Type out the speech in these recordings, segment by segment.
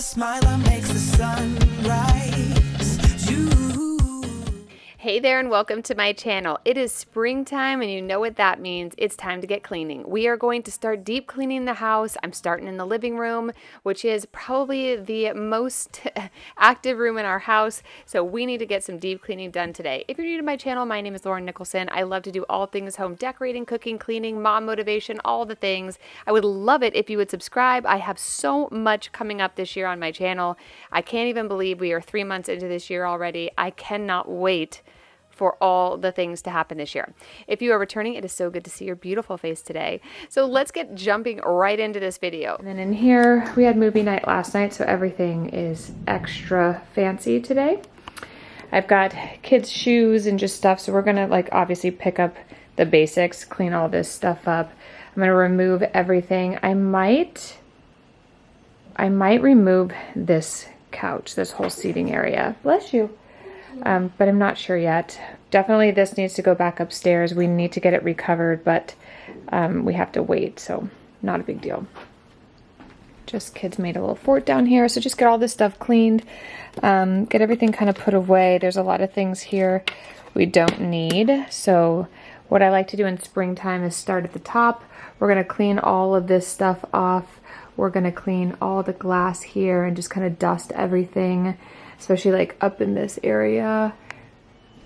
smile that makes the sun rise. You. Hey there and welcome to my channel. It is springtime and you know what that means. It's time to get cleaning. We are going to start deep cleaning the house. I'm starting in the living room, which is probably the most active room in our house. So we need to get some deep cleaning done today. If you're new to my channel, my name is Nicholsen. I love to do all things home decorating, cooking, cleaning, mom motivation, all the things. I would love it if you would subscribe. I have so much coming up this year on my channel. I can't even believe we are 3 months into this year already. I cannot wait for all the things to happen this year. If you are returning, it is so good to see your beautiful face today. So let's get jumping right into this video. And then in here, we had movie night last night, so everything is extra fancy today. I've got kids' shoes and just stuff, so we're gonna obviously pick up the basics, clean all this stuff up. I'm gonna remove everything. I might remove this couch, this whole seating area. Bless you. But I'm not sure yet. Definitely this needs to go back upstairs. We need to get it recovered, but we have to wait, so not a big deal. Just kids made a little fort down here, so just get all this stuff cleaned, get everything kind of put away. There's a lot of things here we don't need, so what I like to do in springtime is start at the top. We're going to clean all of this stuff off. We're going to clean all the glass here and just kind of dust everything, especially up in this area,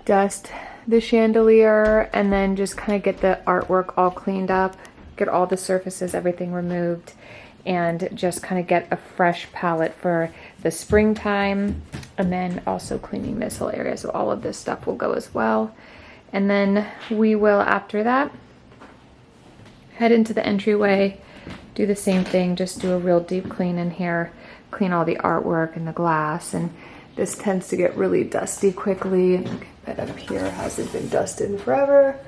dust the chandelier, and then just kind of get the artwork all cleaned up, get all the surfaces, everything removed, and just kind of get a fresh palette for the springtime, and then also cleaning this whole area, so all of this stuff will go as well. And then we will, after that, head into the entryway, do the same thing, just do a real deep clean in here, clean all the artwork and the glass, and this tends to get really dusty quickly. But up here hasn't been dusted in forever.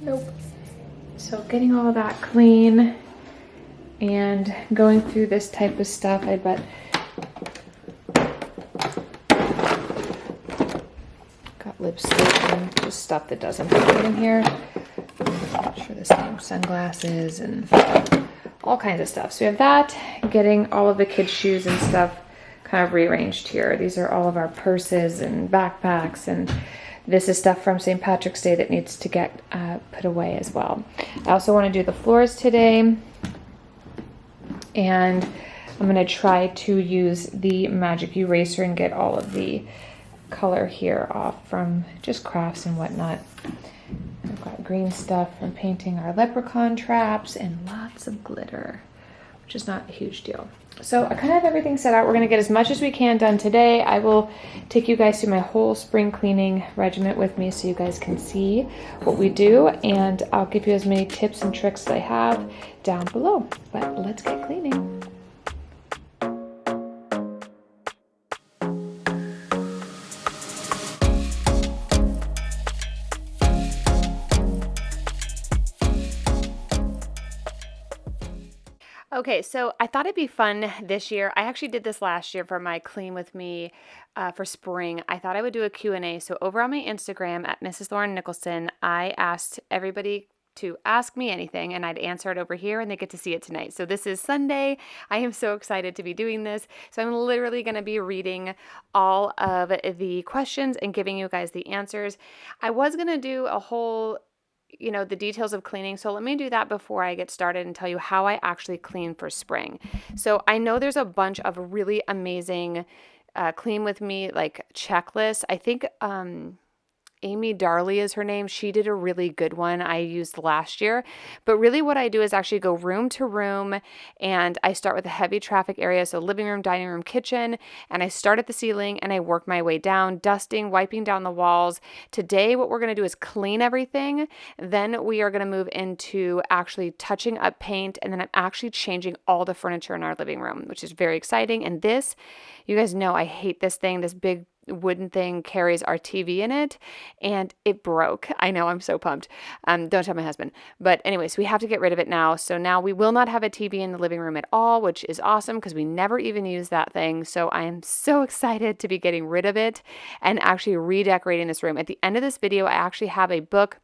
Nope. So getting all of that clean and going through this type of stuff, I bet. Got lipstick and just stuff that doesn't happen in here. Not sure the same sunglasses and all kinds of stuff. So we have that, getting all of the kids' shoes and stuff kind of rearranged here. These are all of our purses and backpacks, and this is stuff from St. Patrick's Day that needs to get put away as well. I also want to do the floors today, and I'm going to try to use the magic eraser and get all of the color here off from just crafts and whatnot. I've got green stuff from painting our leprechaun traps and lots of glitter, which is not a huge deal. So I kind of have everything set out. We're going to get as much as we can done today. I will take you guys through my whole spring cleaning regimen with me so you guys can see what we do, and I'll give you as many tips and tricks as I have down below. But let's get cleaning. Okay, so I thought it'd be fun this year. I actually did this last year for my Clean With Me for spring. I thought I would do a Q&A. So over on my Instagram at Mrs. Lauren Nicholson, I asked everybody to ask me anything and I'd answer it over here and they get to see it tonight. So this is Sunday. I am so excited to be doing this. So I'm literally going to be reading all of the questions and giving you guys the answers. I was going to do a whole the details of cleaning. So let me do that before I get started and tell you how I actually clean for spring. So I know there's a bunch of really amazing Clean With Me checklists. I think Amy Darley is her name. She did a really good one I used last year. But really what I do is actually go room to room, and I start with a heavy traffic area, so living room, dining room, kitchen, and I start at the ceiling and I work my way down, dusting, wiping down the walls. Today what we're going to do is clean everything. Then we are going to move into actually touching up paint, and then I'm actually changing all the furniture in our living room, which is very exciting. And this, you guys know I hate this thing, this big wooden thing carries our TV in it, and it broke. I know, I'm so pumped. Don't tell my husband. But anyways, we have to get rid of it now. So now we will not have a TV in the living room at all, which is awesome because we never even use that thing. So I am so excited to be getting rid of it and actually redecorating this room. At the end of this video, I actually have a book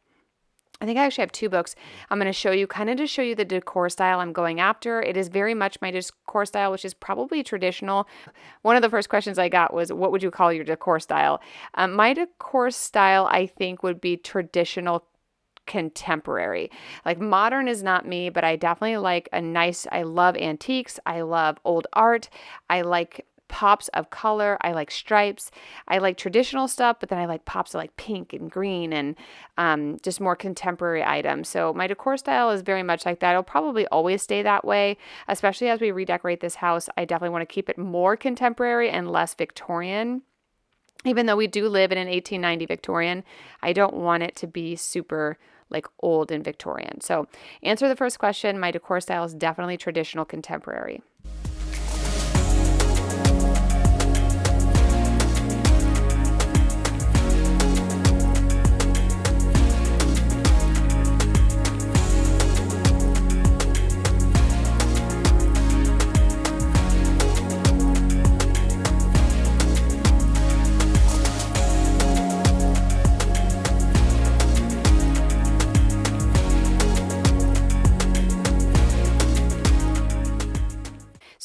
I think I actually have 2 books I'm going to show you, kind of to show you the decor style I'm going after. It is very much my decor style, which is probably traditional. One of the first questions I got was, what would you call your decor style? My decor style, I think, would be traditional contemporary. Like modern is not me, but I definitely like I love antiques. I love old art. I like pops of color. I like stripes. I like traditional stuff, but then I like pops of like pink and green and just more contemporary items. So my decor style is very much like that. It'll probably always stay that way, especially as we redecorate this house. I definitely want to keep it more contemporary and less Victorian. Even though we do live in an 1890 Victorian, I don't want it to be super like old and Victorian. So, answer the first question, my decor style is definitely traditional contemporary.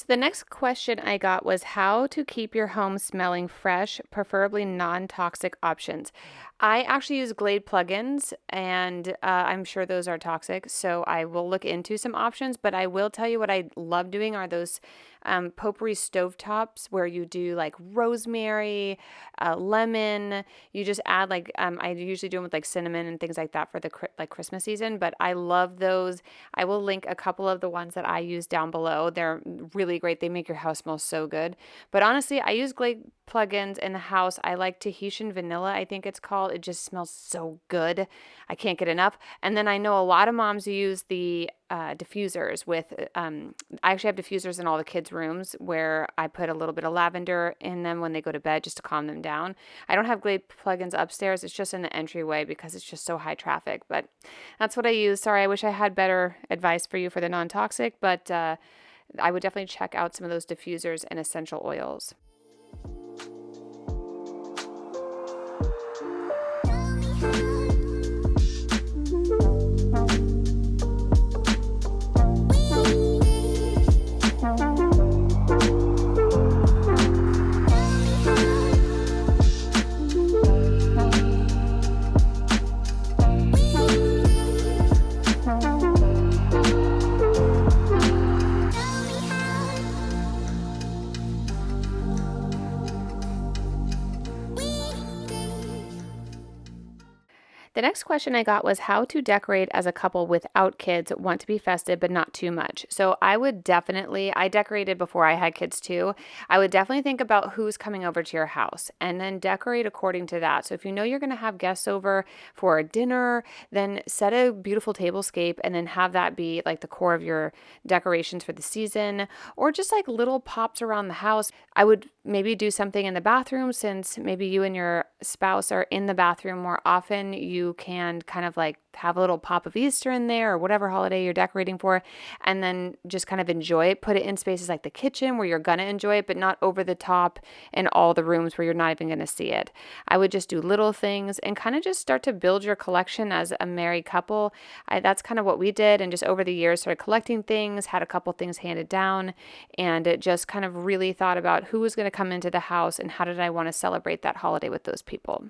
The next question I got was how to keep your home smelling fresh, preferably non-toxic options. I actually use Glade plugins, and I'm sure those are toxic, so I will look into some options. But I will tell you what I love doing are those potpourri stovetops where you do like rosemary, lemon. You just add like I usually do them with like cinnamon and things like that for the like Christmas season. But I love those. I will link a couple of the ones that I use down below. They're really great. They make your house smell so good. But honestly, I use Glade plugins in the house. I like Tahitian vanilla, I think it's called. It just smells so good. I can't get enough. And then I know a lot of moms use the diffusers with, I actually have diffusers in all the kids' rooms where I put a little bit of lavender in them when they go to bed just to calm them down. I don't have Glade plugins upstairs. It's just in the entryway because it's just so high traffic. But that's what I use. Sorry, I wish I had better advice for you for the non-toxic, but I would definitely check out some of those diffusers and essential oils. The next question I got was how to decorate as a couple without kids, want to be festive but not too much. So I decorated before I had kids too. I would definitely think about who's coming over to your house and then decorate according to that. So if you know you're going to have guests over for a dinner, then set a beautiful tablescape and then have that be like the core of your decorations for the season, or just like little pops around the house. I would maybe do something in the bathroom, since maybe you and your spouse are in the bathroom more often. You can kind of like have a little pop of Easter in there or whatever holiday you're decorating for, and then just kind of enjoy it. Put it in spaces like the kitchen where you're going to enjoy it, but not over the top in all the rooms where you're not even going to see it. I would just do little things and kind of just start to build your collection as a married couple. That's kind of what we did, and just over the years started collecting things, had a couple things handed down, and it just kind of really thought about who was going to come into the house and how did I want to celebrate that holiday with those people.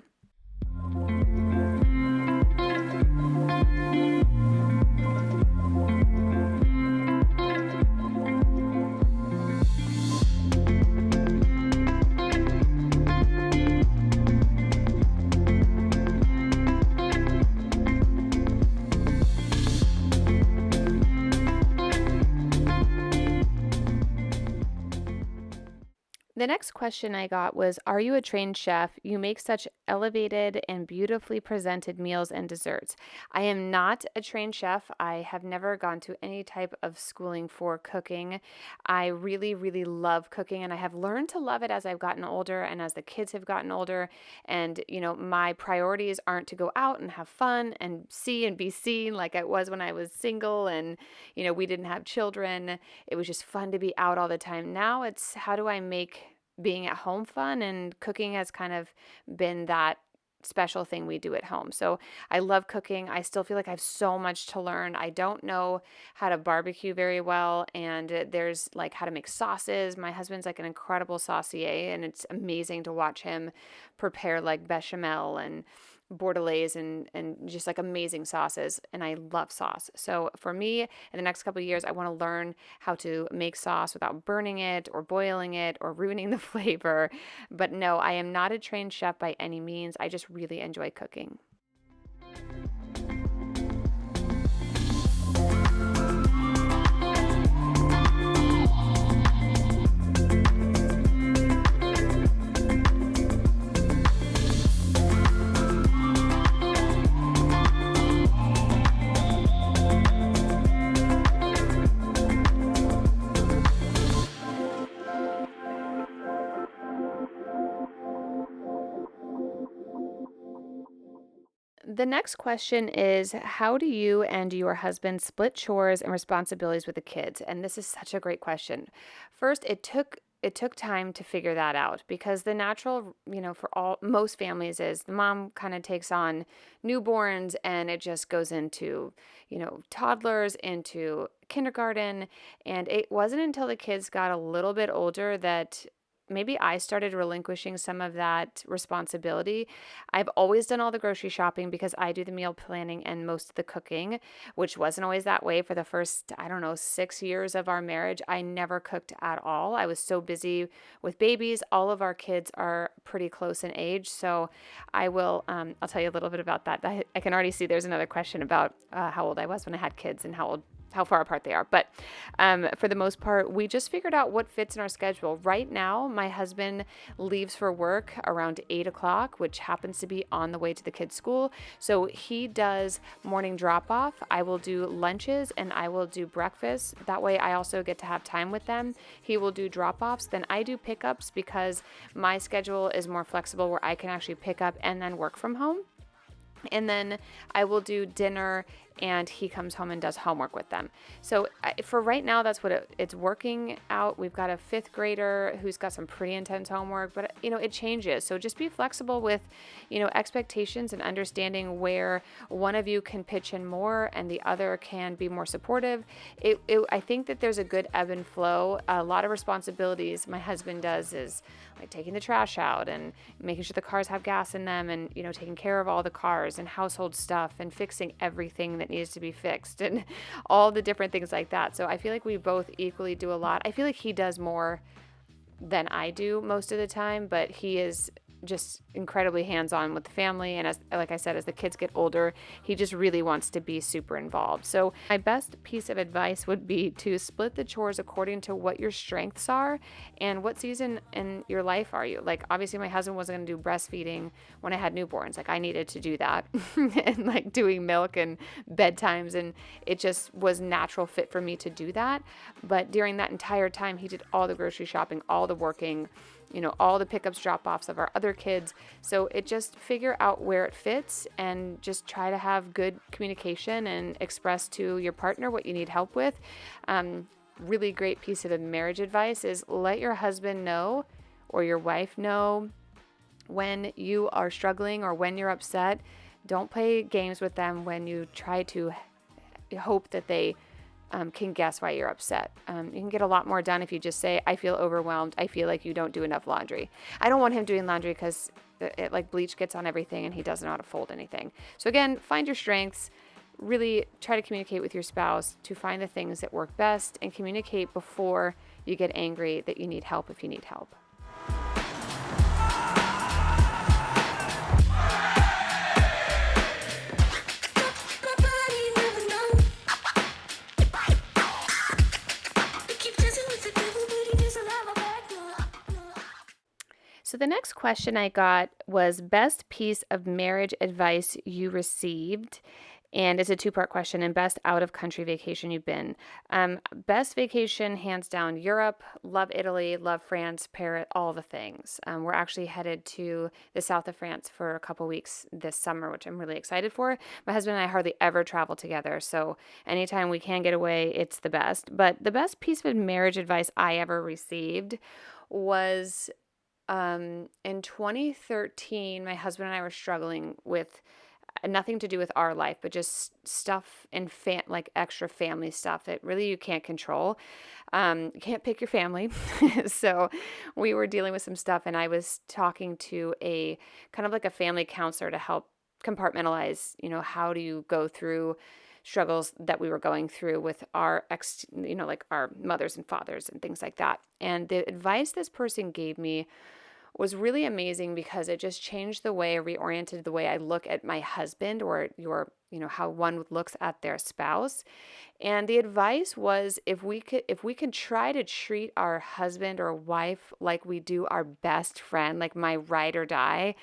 The next question I got was, are you a trained chef? You make such elevated and beautifully presented meals and desserts. I am not a trained chef. I have never gone to any type of schooling for cooking. I really, really love cooking, and I have learned to love it as I've gotten older and as the kids have gotten older. And, my priorities aren't to go out and have fun and see and be seen like I was when I was single and, we didn't have children. It was just fun to be out all the time. Now it's how do I make being at home fun, and cooking has kind of been that special thing we do at home. So I love cooking. I still feel like I have so much to learn. I don't know how to barbecue very well, and there's like how to make sauces. My husband's like an incredible saucier, and it's amazing to watch him prepare like bechamel and bordelaise and just like amazing sauces, and I love sauce. So for me, in the next couple of years, I want to learn how to make sauce without burning it or boiling it or ruining the flavor. But no, I am not a trained chef by any means. I just really enjoy cooking. The next question is, how do you and your husband split chores and responsibilities with the kids? And this is such a great question. First, it took time to figure that out, because the natural, for all most families is the mom kind of takes on newborns, and it just goes into, toddlers, into kindergarten. And it wasn't until the kids got a little bit older that maybe I started relinquishing some of that responsibility. I've always done all the grocery shopping because I do the meal planning and most of the cooking, which wasn't always that way for the first, I don't know, 6 years of our marriage. I never cooked at all. I was so busy with babies. All of our kids are pretty close in age. So I'll tell you a little bit about that. I can already see there's another question about how old I was when I had kids and how far apart they are. But for the most part, we just figured out what fits in our schedule. Right now, my husband leaves for work around 8 o'clock, which happens to be on the way to the kids' school. So he does morning drop off. I will do lunches and I will do breakfast. That way I also get to have time with them. He will do drop offs. Then I do pickups because my schedule is more flexible where I can actually pick up and then work from home. And then I will do dinner and he comes home and does homework with them. So for right now, that's what it's working out. We've got a fifth grader who's got some pretty intense homework, but it changes. So just be flexible with, expectations and understanding where one of you can pitch in more and the other can be more supportive. I think that there's a good ebb and flow. A lot of responsibilities my husband does is like taking the trash out and making sure the cars have gas in them and, taking care of all the cars and household stuff and fixing everything that needs to be fixed and all the different things like that. So I feel like we both equally do a lot. I feel like he does more than I do most of the time, but he is just incredibly hands-on with the family. And like I said, as the kids get older, he just really wants to be super involved. So my best piece of advice would be to split the chores according to what your strengths are and what season in your life are you. Like, obviously my husband wasn't going to do breastfeeding when I had newborns. Like, I needed to do that and like doing milk and bedtimes, and it just was natural fit for me to do that. But during that entire time, he did all the grocery shopping, all the working, all the pickups, drop-offs of our other kids. So it just figure out where it fits and just try to have good communication and express to your partner what you need help with. Really great piece of marriage advice is let your husband know or your wife know when you are struggling or when you're upset. Don't play games with them when you try to hope that they can guess why you're upset. You can get a lot more done if you just say, I feel overwhelmed. I feel like you don't do enough laundry. I don't want him doing laundry because it like bleach gets on everything and he doesn't know how to fold anything. So again, find your strengths. Really try to communicate with your spouse to find the things that work best and communicate before you get angry that you need help if you need help. So the next question I got was best piece of marriage advice you received. And it's a two-part question, and best out-of-country vacation you've been. Best vacation, hands down, Europe. Love Italy, love France, Paris, all the things. We're actually headed to the south of France for a couple weeks this summer, which I'm really excited for. My husband and I hardly ever travel together, so anytime we can get away, it's the best. But the best piece of marriage advice I ever received was in 2013, my husband and I were struggling with nothing to do with our life, but just stuff and like extra family stuff that really you can't control. You can't pick your family. So we were dealing with some stuff, and I was talking to a kind of like a family counselor to help compartmentalize, how do you go through struggles that we were going through with our like our mothers and fathers and things like that. And the advice this person gave me was really amazing because it just changed the way, reoriented the way I look at my husband, or how one looks at their spouse. And the advice was, if we could try to treat our husband or wife like we do our best friend, like my ride or die,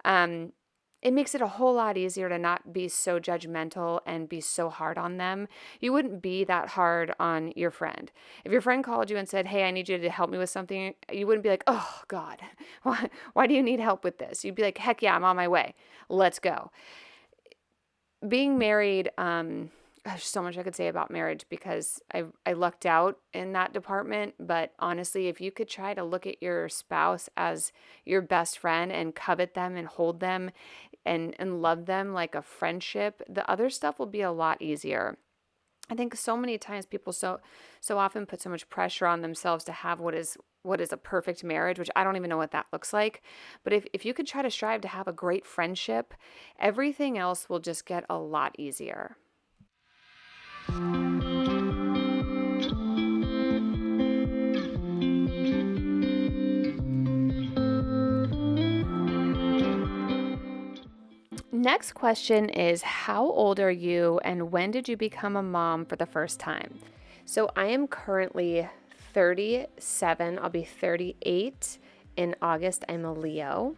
um, it makes it a whole lot easier to not be so judgmental and be so hard on them. You wouldn't be that hard on your friend. If your friend called you and said, "Hey, I need you to help me with something," you wouldn't be like, "Oh, God, why do you need help with this?" You'd be like, "Heck yeah, I'm on my way. Let's go." Being married, there's so much I could say about marriage because I lucked out in that department. But honestly, if you could try to look at your spouse as your best friend and covet them and hold them and love them like a friendship, the other stuff will be a lot easier. I think so many times people so often put so much pressure on themselves to have what is a perfect marriage, which I don't even know what that looks like. But if you could try to strive to have a great friendship, everything else will just get a lot easier. Next question is, how old are you and when did you become a mom for the first time? So I am currently 37. I'll be 38 in August. I'm a Leo.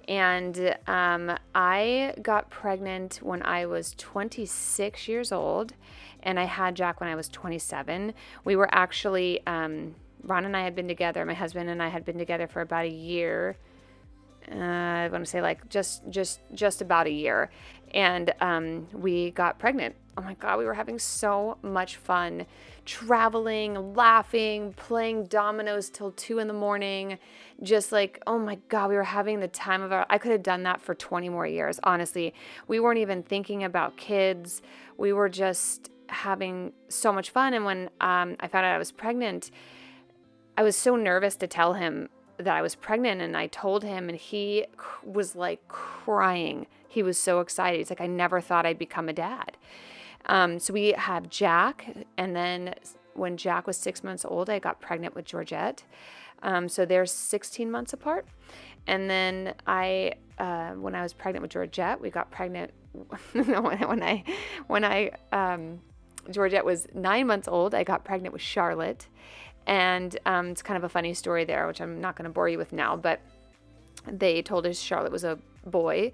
And I got pregnant when I was 26 years old, and I had Jack when I was 27. We were actually, Ron and I had been together, my husband and I had been together for about a year. I want to say like just about a year, and we got pregnant. Oh my God, we were having so much fun, traveling, laughing, playing dominoes till 2 a.m. Just like, oh my God, we were having the time of our. I could have done that for 20 more years. Honestly, we weren't even thinking about kids. We were just having so much fun. And when I found out I was pregnant, I was so nervous to tell him that I was pregnant, and I told him, and he was like crying. He was so excited. He's like, "I never thought I'd become a dad." So we have Jack, and then when Jack was 6 months old, I got pregnant with Georgette. So they're 16 months apart. And then when I was pregnant with Georgette, we got pregnant. when Georgette was 9 months old, I got pregnant with Charlotte. And it's kind of a funny story there, which I'm not going to bore you with now, but they told us Charlotte was a boy,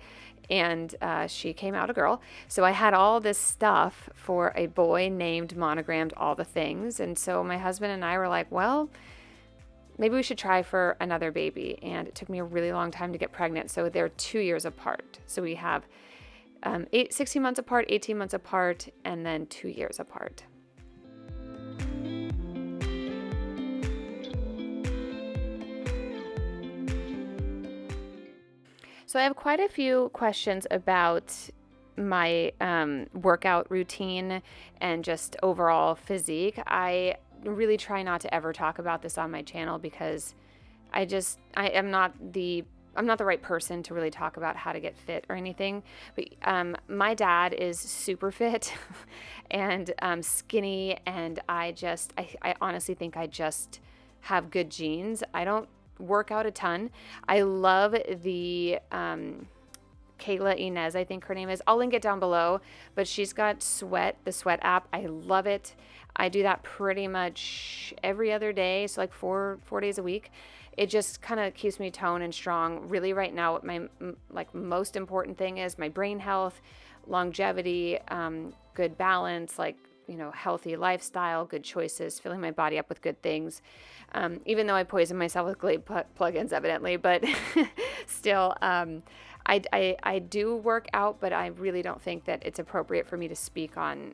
and she came out a girl. So I had all this stuff for a boy, named, monogrammed, all the things. And so my husband and I were like, well, maybe we should try for another baby. And it took me a really long time to get pregnant. So they're 2 years apart. So we have 16 months apart, 18 months apart, and then 2 years apart. So I have quite a few questions about my workout routine and just overall physique. I really try not to ever talk about this on my channel because I'm not the right person to really talk about how to get fit or anything. But my dad is super fit and skinny, and I honestly think I just have good genes. I don't work out a ton. I love the Kayla Inez, I think her name is. I'll link it down below, but she's got the Sweat app. I love it. I do that pretty much every other day, so like four days a week. It just kind of keeps me toned and strong. Really, right now, what my most important thing is my brain health, longevity, good balance, healthy lifestyle, good choices, filling my body up with good things. Even though I poison myself with Glade plugins, evidently, but still, I do work out, but I really don't think that it's appropriate for me to speak on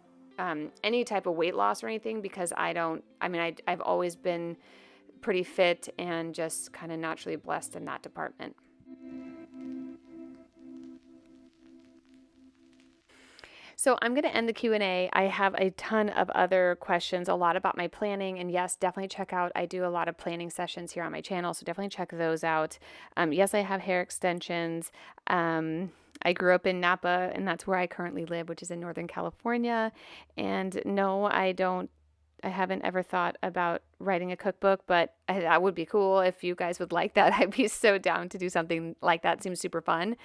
any type of weight loss or anything, because I've always been pretty fit and just kind of naturally blessed in that department. So I'm going to end the Q&A. I have a ton of other questions, a lot about my planning. And yes, definitely check out, I do a lot of planning sessions here on my channel. So definitely check those out. Yes, I have hair extensions. I grew up in Napa, and that's where I currently live, which is in Northern California. And no, I haven't ever thought about writing a cookbook, but that would be cool if you guys would like that. I'd be so down to do something like that. Seems super fun.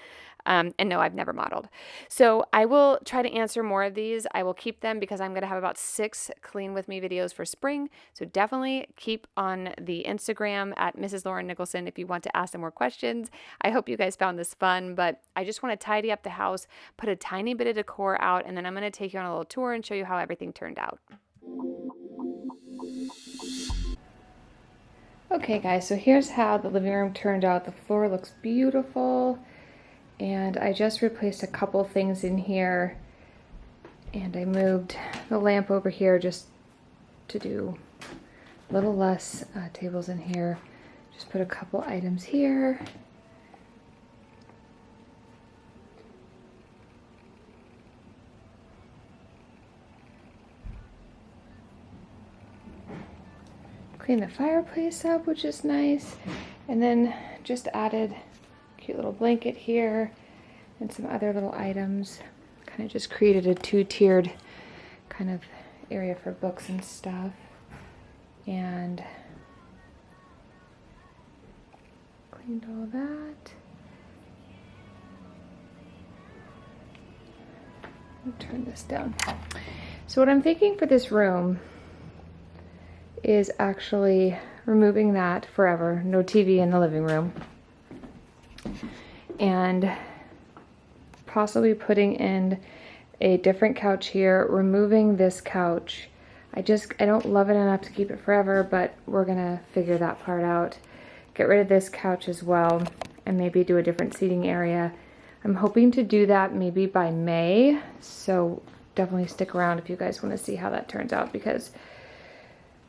And no, I've never modeled. So I will try to answer more of these. I will keep them because I'm going to have about 6 clean with me videos for spring. So definitely keep on the Instagram at Mrs. Lauren Nicholson if you want to ask some more questions. I hope you guys found this fun, but I just want to tidy up the house, put a tiny bit of decor out, and then I'm going to take you on a little tour and show you how everything turned out. Okay guys, so here's how the living room turned out. The floor looks beautiful, and I just replaced a couple things in here, and I moved the lamp over here just to do a little less tables in here. Just put a couple items here. Clean the fireplace up, which is nice, and then just added a cute little blanket here and some other little items. Kind of just created a 2-tiered kind of area for books and stuff, and cleaned all that. I'll turn this down. So what I'm thinking for this room is actually removing that forever, no TV in the living room, and possibly putting in a different couch here, removing this couch. I don't love it enough to keep it forever, but we're gonna figure that part out. Get rid of this couch as well, and maybe do a different seating area. I'm hoping to do that maybe by May, so definitely stick around if you guys want to see how that turns out, because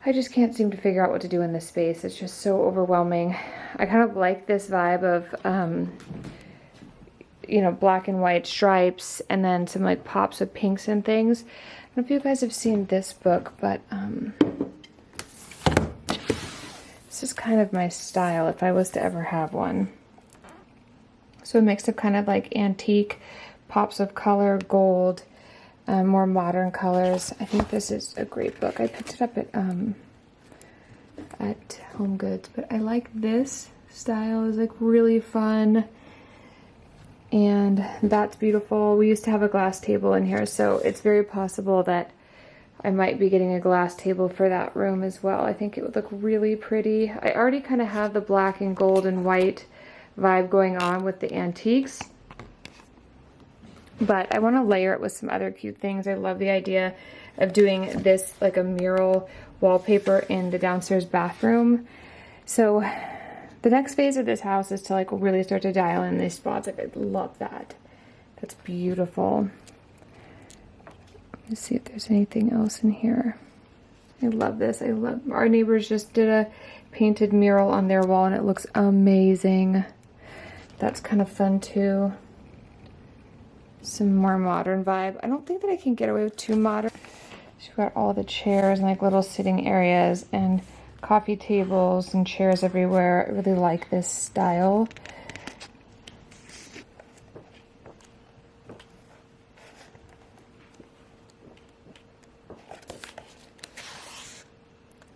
I just can't seem to figure out what to do in this space. It's just so overwhelming. I kind of like this vibe of, you know, black and white stripes and then some like pops of pinks and things. I don't know if you guys have seen this book, but this is kind of my style if I was to ever have one. So a mix of kind of like antique, pops of color, gold, more modern colors. I think this is a great book. I picked it up at Home Goods, but I like this style. It's like really fun, and that's beautiful. We used to have a glass table in here, so it's very possible that I might be getting a glass table for that room as well. I think it would look really pretty. I already kind of have the black and gold and white vibe going on with the antiques, but I want to layer it with some other cute things. I love the idea of doing this like a mural wallpaper in the downstairs bathroom. So the next phase of this house is to like really start to dial in these spots. Like, I love that. That's beautiful. Let's see if there's anything else in here. I love this. I love, our neighbors just did a painted mural on their wall and it looks amazing. That's kind of fun too. Some more modern vibe. I don't think that I can get away with too modern. She's got all the chairs and like little sitting areas and coffee tables and chairs everywhere. I really like this style.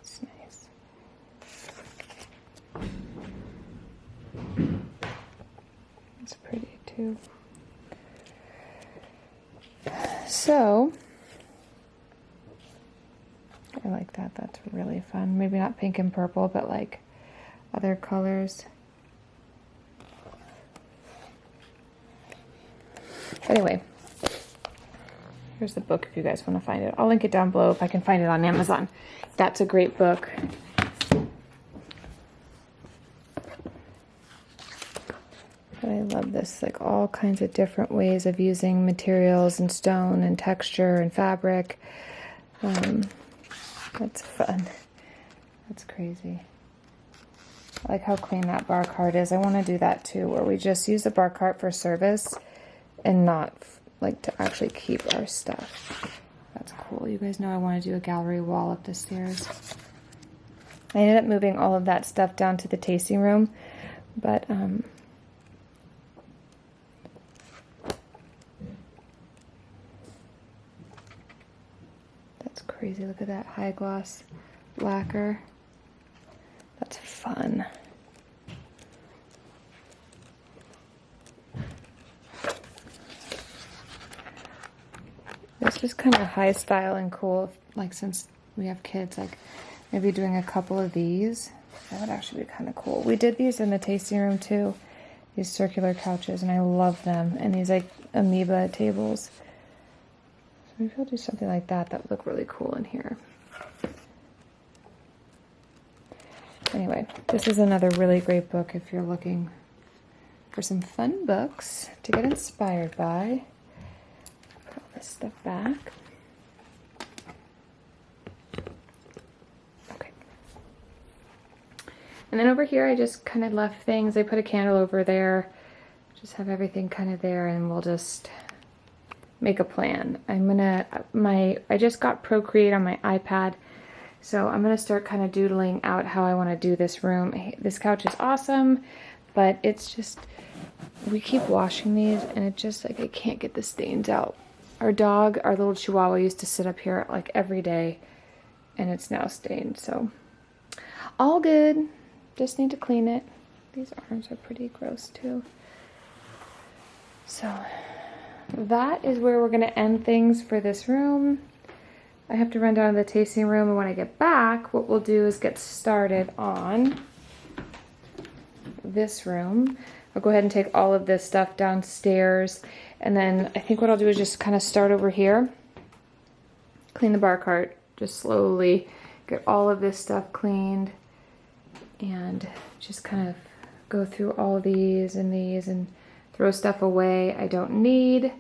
It's nice. It's pretty too. So, I like that. That's really fun. Maybe not pink and purple, but like other colors. Anyway, here's the book if you guys want to find it. I'll link it down below if I can find it on Amazon. That's a great book. But I love this, like all kinds of different ways of using materials and stone and texture and fabric. That's fun. That's crazy. I like how clean that bar cart is. I want to do that too, where we just use the bar cart for service and not like to actually keep our stuff. That's cool. You guys know I want to do a gallery wall up the stairs. I ended up moving all of that stuff down to the tasting room, but that's crazy. Look at that high gloss lacquer. That's fun. This was kind of high style and cool, like since we have kids, like maybe doing a couple of these. That would actually be kind of cool. We did these in the tasting room too, these circular couches, and I love them. And these like amoeba tables. So maybe I'll do something like that. That would look really cool in here. Anyway, this is another really great book if you're looking for some fun books to get inspired by. Put all this stuff back. Okay. And then over here I just kind of left things. I put a candle over there. Just have everything kind of there, and we'll just make a plan. I just got Procreate on my iPad. So I'm going to start kind of doodling out how I want to do this room. This couch is awesome, but it's just, we keep washing these and it just like, I can't get the stains out. Our dog, our little Chihuahua, used to sit up here like every day and it's now stained. So all good. Just need to clean it. These arms are pretty gross too. So that is where we're going to end things for this room. I have to run down to the tasting room, and when I get back, what we'll do is get started on this room. I'll go ahead and take all of this stuff downstairs, and then I think what I'll do is just kind of start over here, clean the bar cart, just slowly get all of this stuff cleaned, and just kind of go through all these and throw stuff away I don't need,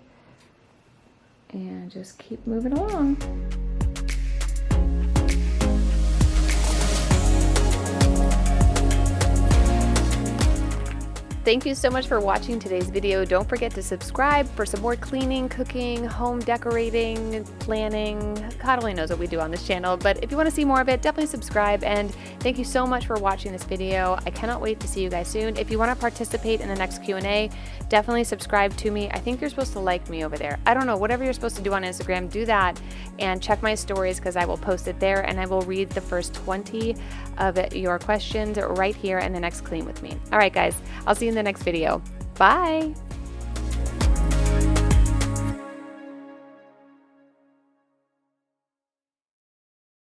and just keep moving along. Thank you so much for watching today's video. Don't forget to subscribe for some more cleaning, cooking, home decorating, planning. God only knows what we do on this channel, but if you want to see more of it, definitely subscribe. And thank you so much for watching this video. I cannot wait to see you guys soon. If you want to participate in the next Q&A, definitely subscribe to me. I think you're supposed to like me over there. I don't know, whatever you're supposed to do on Instagram, do that and check my stories because I will post it there, and I will read the first 20 of your questions right here in the next Clean with Me. All right, guys, I'll see you in the next video. Bye.